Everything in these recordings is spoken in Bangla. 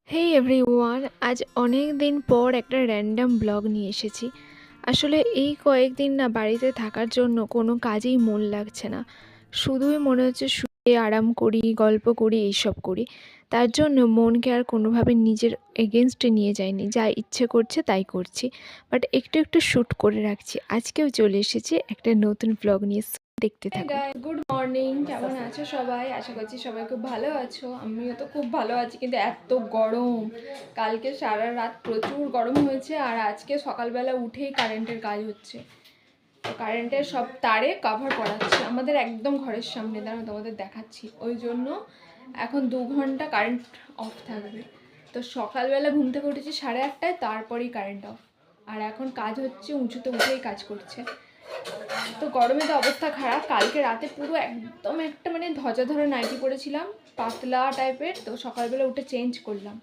হে এভরিওয়ান, আজ অনেক দিন পর একটা র্যান্ডম ব্লগ নিয়ে এসেছি। আসলে এই কয়েকদিন না বাড়িতে থাকার জন্য কোনো কাজেই মন লাগছে না। শুধুই মনে হচ্ছে শুয়ে আরাম করি, গল্প করি, এইসব করি। তার জন্য মনকে আর কোনোভাবে নিজের এগেনস্টে নিয়ে যাইনি, যা ইচ্ছে করছে তাই করছি। বাট একটু একটু শ্যুট করে রাখছি। আজকেও চলে এসেছি একটা নতুন ব্লগ নিয়ে, দেখতে থাকুন। গুড মর্নিং, কেমন আছো সবাই? আশা করছি সবাই খুব ভালো আছো। আমিও তো খুব ভালো আছি, কিন্তু এত গরম। কালকে সারা রাত প্রচুর গরম হয়েছে, আর আজকে সকালবেলা উঠেই কারেন্টের কাজ হচ্ছে। তো কারেন্টের সব তারে কভার পড়াচ্ছে আমাদের একদম ঘরের সামনে, দাঁড়ানো তোমাদের দেখাচ্ছি। ওই জন্য এখন 2 ঘন্টা কারেন্ট অফ থাকবে। তো সকালবেলা ঘুম থেকে উঠেছি 8:30টায়, তারপরেই কারেন্ট অফ। আর এখন কাজ হচ্ছে, উঁচুতে উঠেই কাজ করছে। তো গরমে তো অবস্থা খারাপ। কালকে রাতে পুরো একদম একটা ধ্বজা ধরে নাইটি পরেছিলাম, পাতলা টাইপের। তো সকালবেলা উঠে চেঞ্জ করলাম।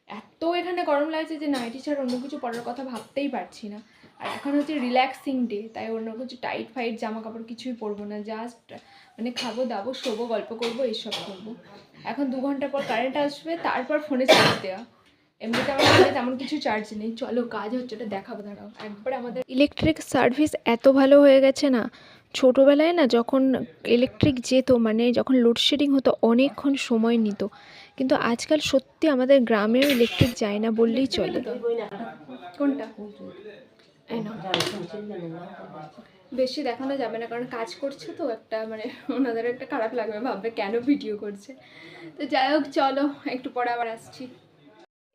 এত এখানে গরম লাগছে যে নাইটি ছাড়া অন্য কিছু পরার কথা ভাবতেই পারছি না। আর এখন হচ্ছে রিল্যাক্সিং ডে, তাই অন্য কিছু টাইট ফাইট জামা কাপড় কিছুই পরবো না। জাস্ট খাবো দাবো, শোবো, গল্প করবো, এইসব করবো। এখন 2 ঘন্টা পর কারেন্ট আসবে, তারপর ফোনে চার্জ দেওয়া। এমনিতে আমার ফোনে তেমন কিছু চার্জ নেই। চলো কাজ হচ্ছে, ওটা দেখাবো, দাঁড়াও একবার। আমাদের ইলেকট্রিক সার্ভিস এত ভালো হয়ে গেছে না। ছোটোবেলায় না যখন ইলেকট্রিক যেত, যখন লোডশেডিং হতো, অনেকক্ষণ সময় নিত। কিন্তু আজকাল সত্যি আমাদের গ্রামেও ইলেকট্রিক যায় না বললেই চলে। কোনটা? এই নাও। বেশি দেখানো যাবে না, কারণ কাজ করছে তো, একটা ওনাদের একটা খারাপ লাগবে, ভাববে কেন ভিডিও করছে। তো যাই হোক, চলো একটু পরে আবার আসছি।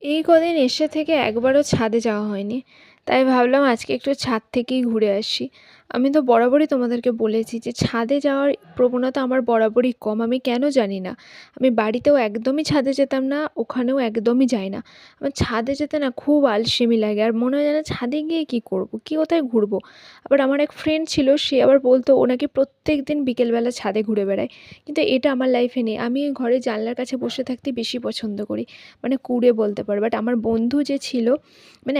এই কদিন এসে থেকে একবারও ছাদে যাওয়া হয়নি, তাই ভাবলাম আজকে একটু ছাদ থেকেই ঘুরে আসি। আমি তো বরাবরই তোমাদেরকে বলেছি যে ছাদে যাওয়ার প্রবণতা আমার বরাবরই কম, আমি কেন জানি না। আমি বাড়িতেও একদমই ছাদে যেতাম না, ওখানেও একদমই যাই না। আমার ছাদে যেতে না খুব আলসেমি লাগে, আর মনে হয় যেন ছাদে গিয়ে কী করবো, কী কোথায় ঘুরবো। আবার আমার এক ফ্রেন্ড ছিল, সে আবার বলতো ও নাকি প্রত্যেক দিন বিকেলবেলা ছাদে ঘুরে বেড়ায়। কিন্তু এটা আমার লাইফে নেই। আমি ঘরে জানলার কাছে বসে থাকতে বেশি পছন্দ করি, কুড়ে বলতে পারো। বাট আমার বন্ধু যে ছিল,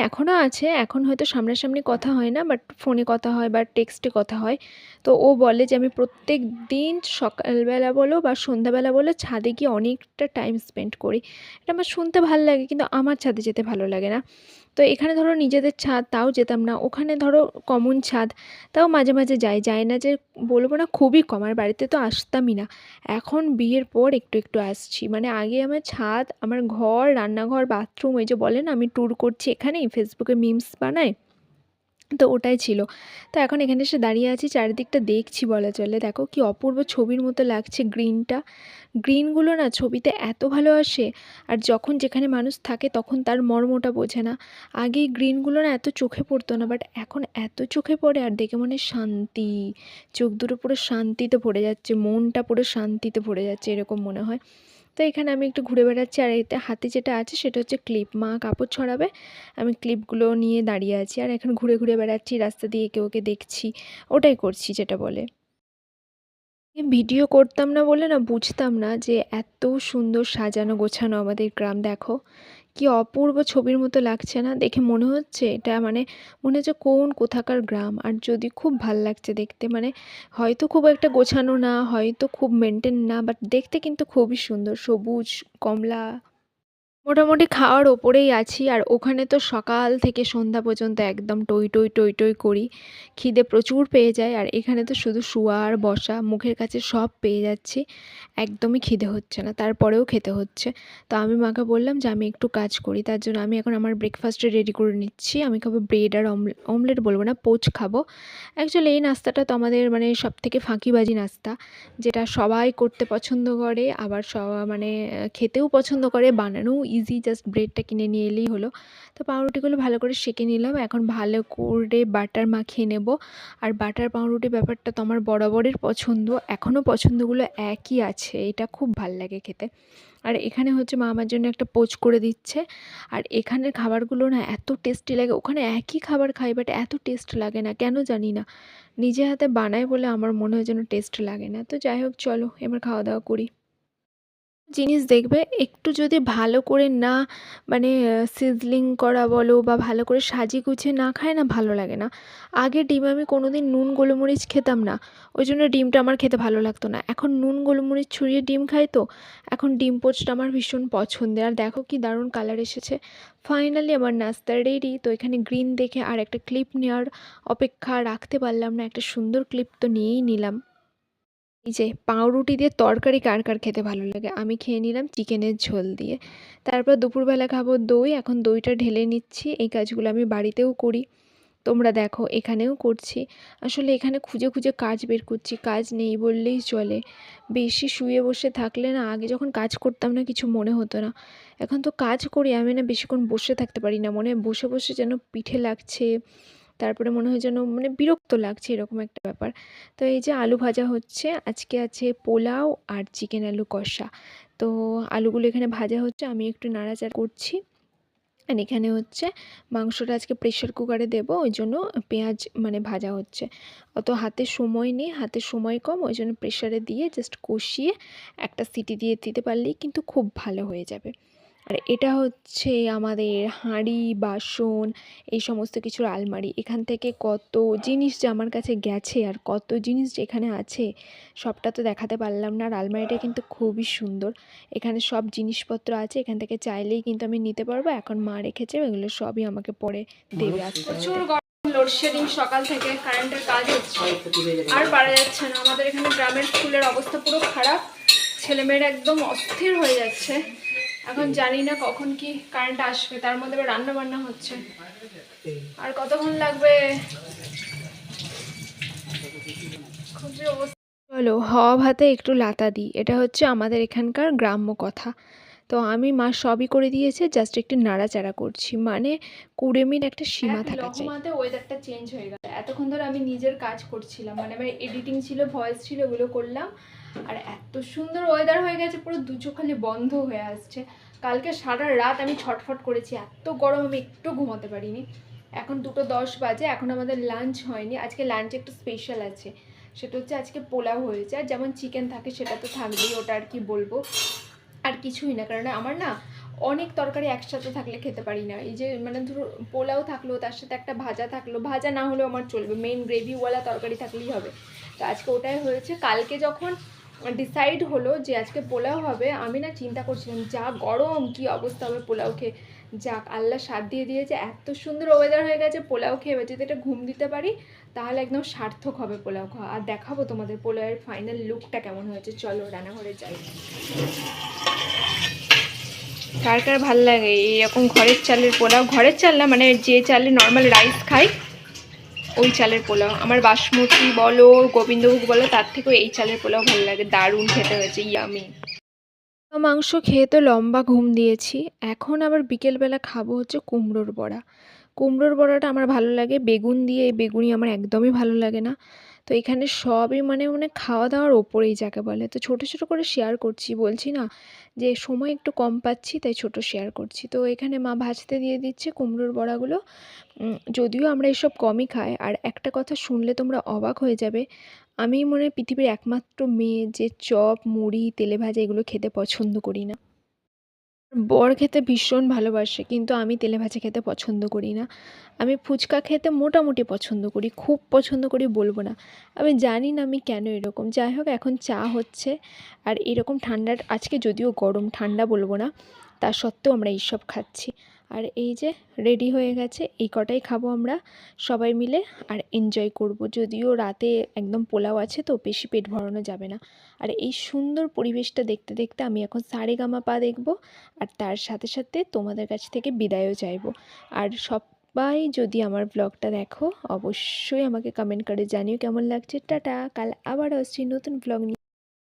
এখনও আছে, এখন হয়তো সামনাসামনি কথা হয় না, বাট ফোনে কথা হয় বা টেক্সটে কথা হয়। তো ও বলে যে আমি প্রত্যেক দিন সকালবেলা বলো বা সন্ধ্যাবেলা বলো ছাদে গিয়ে অনেকটা টাইম স্পেন্ড করি। এটা আমার শুনতে ভালো লাগে, কিন্তু আমার ছাদে যেতে ভালো লাগে না। তো এখানে ধরো নিজেদের ছাদ, তাও যেতাম না। ওখানে ধরো কমন ছাদ, তাও মাঝে মাঝে যাই না যে বলবো না, খুবই কম। আর বাড়িতে তো আসতামই না। এখন বিয়ের পর একটু একটু আসছি। আগে আমার ছাদ, আমার ঘর, রান্নাঘর, বাথরুম, ওই যে বলে না আমি ট্যুর করছি এখানেই, ফেসবুকে মিমস বানায়, তো ওটাই ছিল। তো এখন এখানে এসে দাঁড়িয়ে আছি, চারিদিকটা দেখছি বলা চলে। দেখো কি অপূর্ব ছবির মতো লাগছে গ্রিনটা। গ্রিনগুলো না ছবিতে এত ভালো আসে, আর যখন যেখানে মানুষ থাকে তখন তার মর্মটা বোঝে না। আগে এই গ্রিনগুলো না এত চোখে পড়তো না, বাট এখন এত চোখে পড়ে, আর দেখে মনে শান্তি। চোখ দুটো পুরো শান্তিতে ভরে যাচ্ছে, মনটা পুরো শান্তিতে ভরে যাচ্ছে, এরকম মনে হয়। তো এখানে আমি একটু ঘুরে বেড়াচ্ছি, আর এতে হাতে যেটা আছে সেটা হচ্ছে ক্লিপ। মা কাপড় ছড়াবে, আমি ক্লিপগুলো নিয়ে দাঁড়িয়ে আছি, আর এখন ঘুরে ঘুরে বেড়াচ্ছি, রাস্তা দিয়ে একে ওকে দেখছি। ওটাই করছি যেটা বলে। ভিডিও করতাম না বলে না বুঝতাম না যে এত সুন্দর সাজানো গোছানো আমাদের গ্রাম। দেখো কি অপূর্ব ছবির মতো লাগছে না? দেখে মনে হচ্ছে এটা মনে হচ্ছে কোথাকার গ্রাম। আর যদি খুব ভাল লাগছে দেখতে, হয়তো খুব একটা গোছানো না, হয়তো খুব মেনটেন না, বাট দেখতে কিন্তু খুবই সুন্দর, সবুজ, কমলা। মোটামুটি খাওয়ার ওপরেই আছি, আর ওখানে তো সকাল থেকে সন্ধ্যা পর্যন্ত একদম টই টই টই টই করি। খিদে প্রচুর পেয়ে যায়, আর এখানে তো শুধু শোয়া আর বসা, মুখের কাছে সব পেয়ে যাচ্ছি। একদমই খিদে হচ্ছে না, তারপরেও খেতে হচ্ছে। তো আমি মাকে বললাম যে আমি একটু কাজ করি, তার জন্য আমি এখন আমার ব্রেকফাস্টে রেডি করে নিচ্ছি। আমি খাবো ব্রেড আর অমলেট বলবো না, পোচ খাবো। অ্যাকচুয়ালি এই নাস্তাটা তো আমাদের সব থেকে ফাঁকিবাজি নাস্তা, যেটা সবাই করতে পছন্দ করে, আবার খেতেও পছন্দ করে, বানানোও ইজি, জাস্ট ব্রেডটা কিনে নিয়ে এলেই হলো। তো পাউরুটিগুলো ভালো করে সেঁকে নিলাম, এখন ভালো করে বাটার মাখিয়ে নেব। আর বাটার পাউরুটি ব্যাপারটা তো আমার বরাবরের পছন্দ, এখনও পছন্দগুলো একই আছে, এটা খুব ভাল লাগে খেতে। আর এখানে হচ্ছে মা আমার জন্য একটা পোচ করে দিচ্ছে। আর এখানের খাবারগুলো না এত টেস্টি লাগে, ওখানে একই খাবার খাই বাট এত টেস্ট লাগে না কেন জানি না। নিজে হাতে বানাই বলে আমার মনে হয় যেন টেস্ট লাগে না। তো যাই হোক, চলো এবার খাওয়া দাওয়া করি। জিনিস দেখবে একটু যদি ভালো করে না মানে সিজলিং করা বলো বা ভালো করে সাজিয়ে গুছিয়ে না খায় না, ভালো লাগে না। আগে ডিম আমি কোনোদিন নুন গোলমরিচ খেতাম না, ওই জন্য ডিমটা আমার খেতে ভালো লাগতো না। এখন নুন গোলমরিচ ছড়িয়ে ডিম খাই তো এখন ডিম পোচটা আমার ভীষণ পছন্দের। আর দেখো কি দারুণ কালার এসেছে। ফাইনালি আমার নাস্তা রেডি। তো এখানে গ্রিন দেখে আর একটা ক্লিপ নেওয়ার অপেক্ষা রাখতে পারলাম না, একটা সুন্দর ক্লিপ তো নিয়েই নিলাম। এই যে পাউরুটি দিয়ে তরকারি কার কার খেতে ভালো লাগে, আমি খেয়ে নিলাম চিকেনের ঝোল দিয়ে। তারপর দুপুরবেলা খাবো দই, এখন দইটা ঢেলে নিচ্ছি। এই কাজগুলো আমি বাড়িতেও করি, তোমরা দেখো এখানেও করছি। আসলে এখানে খুঁজে খুঁজে কাজ বের করছি, কাজ নেই বললেই চলে। বেশি শুয়ে বসে থাকলে না, আগে যখন কাজ করতাম না কিছু মনে হতো না, এখন তো কাজ করি আমি না, বেশিক্ষণ বসে থাকতে পারি না, মনে হয় বসে বসে যেন পিঠে লাগছে, তারপরে মনে হয় যেন মানে বিরক্ত লাগছে, এরকম একটা ব্যাপার। তো এই যে আলু ভাজা হচ্ছে, আজকে আছে পোলাও আর চিকেন আলু কষা। তো আলুগুলো এখানে ভাজা হচ্ছে, আমি একটু নাড়াচাড়া করছি। আর এখানে হচ্ছে মাংসটা আজকে প্রেশার কুকারে দেবো, ওই জন্য পেঁয়াজ মানে ভাজা হচ্ছে। অত হাতে সময় নেই, হাতে সময় কম, ওই জন্য প্রেশারে দিয়ে জাস্ট কষিয়ে একটা সিটি দিয়ে দিতে পারলেই কিন্তু খুব ভালো হয়ে যাবে। আর এটা হচ্ছে আমাদের হাঁড়ি বাসন এই সমস্ত কিছুর আলমারি। এখান থেকে কত জিনিস যে আমার কাছে গেছে আর কত জিনিস যে এখানে আছে, সবটা তো দেখাতে পারলাম না। আর আলমারিটা কিন্তু খুবই সুন্দর, এখানে সব জিনিসপত্র আছে, এখান থেকে চাইলেই কিন্তু আমি নিতে পারবো। এখন মা রেখেছে, এগুলো সবই আমাকে পরে দেবে। আজকে প্রচুর গরম, লোডশেডিং সকাল থেকে, কারেন্টের কাজ হচ্ছে, আর পারা যাচ্ছে না। আমাদের এখানে গ্রামের স্কুলের অবস্থা পুরো খারাপ, ছেলেমেয়েরা একদম অস্থির হয়ে যাচ্ছে। এখন জানি না কখন কি কারেন্ট আসবে, তার মধ্যে আবার রান্না বান্না হচ্ছে, আর কতক্ষণ লাগবে খুবই অবস্থা। চলো হওয়া ভাতে একটু লাতা দিই, এটা হচ্ছে আমাদের এখানকার গ্রাম্য কথা। তো আমি মা সবই করে দিয়েছে, জাস্ট একটু নাড়াচাড়া করছি, মানে কুড়েমির একটা সীমা থাকা চাই। লহমাতে ওয়েদারটা চেঞ্জ হয়ে গেল। এতক্ষণ ধরে আমি নিজের কাজ করছিলাম, মানে আমার এডিটিং ছিল, ভয়েস ছিল, ওগুলো করলাম। আর এত সুন্দর ওয়েদার হয়ে গেছে, পুরো দু চোখ খালি বন্ধ হয়ে আসছে। কালকে সারা রাত আমি ছটফট করেছি, এত গরম আমি একটু ঘুমাতে পারিনি। এখন 2:10 বাজে, এখন আমাদের লাঞ্চ হয়নি। আজকে লাঞ্চে একটু স্পেশাল আছে, সেটা হচ্ছে আজকে পোলাও হয়েছে। আর যেমন চিকেন থাকে সেটা তো থাকবেই, ওটা আর কি বলবো, আর কিছুই না। কারণ আমার না অনেক তরকারি একসাথে থাকলে খেতে পারি না। এই যে মানে ধরো পোলাও থাকলো, তার সাথে একটা ভাজা থাকলো, ভাজা না হলেও আমার চলবে, মেন গ্রেভিওয়ালা তরকারি থাকলেই হবে। তো আজকে ওটাই হয়েছে। কালকে যখন ডিসাইড হলো যে আজকে পোলাও হবে, আমি না চিন্তা করছিলাম যা গরম, কি অবস্থা হবে পোলাও খেয়ে। যাক আল্লাহ সাথ দিয়ে দিয়েছে, এত সুন্দর ওয়েদার হয়ে গেছে, পোলাও খেয়ে যদি এটা ঘুম দিতে পারি তাহলে একদম সার্থক হবে পোলাও খাওয়া। আর দেখাবো তোমাদের পোলাওয়ের ফাইনাল লুকটা কেমন হয়েছে। চলো রান্নাঘরে যাই। কার কার ভাল লাগে এইরকম ঘরের চালের পোলাও? ঘরের চাল না, মানে যে চালে নর্মাল রাইস খাই ওই চালের পোলাও। আমার বাসমতি বলো গোবিন্দভোগ বলো, তার থেকেও এই চালের পোলাও ভালো লাগে, দারুণ খেতে হয়েছে, ইয়ামি। মাংস খেয়ে তো লম্বা ঘুম দিয়েছি, এখন আবার বিকেলবেলা খাবো হচ্ছে কুমড়োর বড়া। কুমড়োর বড়াটা আমার ভালো লাগে বেগুন দিয়ে, এই বেগুনি আমার একদমই ভালো লাগে না। তো এখানে সবই মানে মানে খাওয়া দাওয়ার ওপরেই যাকে বলে। তো ছোটো ছোটো করে শেয়ার করছি, বলছি না যে সময় একটু কম পাচ্ছি তাই ছোটো শেয়ার করছি। তো এখানে মা ভাজতে দিয়ে দিচ্ছে কুমড়োর বড়াগুলো। যদিও আমরা এসব কমই খাই, আর একটা কথা শুনলে তোমরা অবাক হয়ে যাবে, আমি মনে হয় পৃথিবীর একমাত্র মেয়ে যে চপ মুড়ি তেলে ভাজা এগুলো খেতে পছন্দ করি না। বর খেতে ভীষণ ভালোবাসে, কিন্তু আমি তেলে ভাজা খেতে পছন্দ করি না। আমি ফুচকা খেতে মোটামুটি পছন্দ করি, খুব পছন্দ করি বলবো না। আমি জানি না আমি কেন এরকম। যাই হোক এখন চা হচ্ছে, আর এরকম ঠান্ডার আজকে যদিও গরম, ঠান্ডা বলবো না, তা সত্ত্বেও আমরা এইসব খাচ্ছি। আর এই যে রেডি হয়ে গেছে, এই কটাই খাবো আমরা সবাই মিলে আর এনজয় করব। যদিও রাতে একদম পোলাও আছে তো বেশি পেট ভরানো যাবে না। আর এই সুন্দর পরিবেশটা দেখতে দেখতে আমি এখন সারেগামাপা দেখব, আর তার সাথে সাথে তোমাদের কাছ থেকে বিদায়ও চাইবো। আর সবাই যদি আমার ব্লগটা দেখো অবশ্যই আমাকে কমেন্ট করে জানিও কেমন লাগছে। টাটা, কাল আবার আসছি নতুন ব্লগ নিয়ে।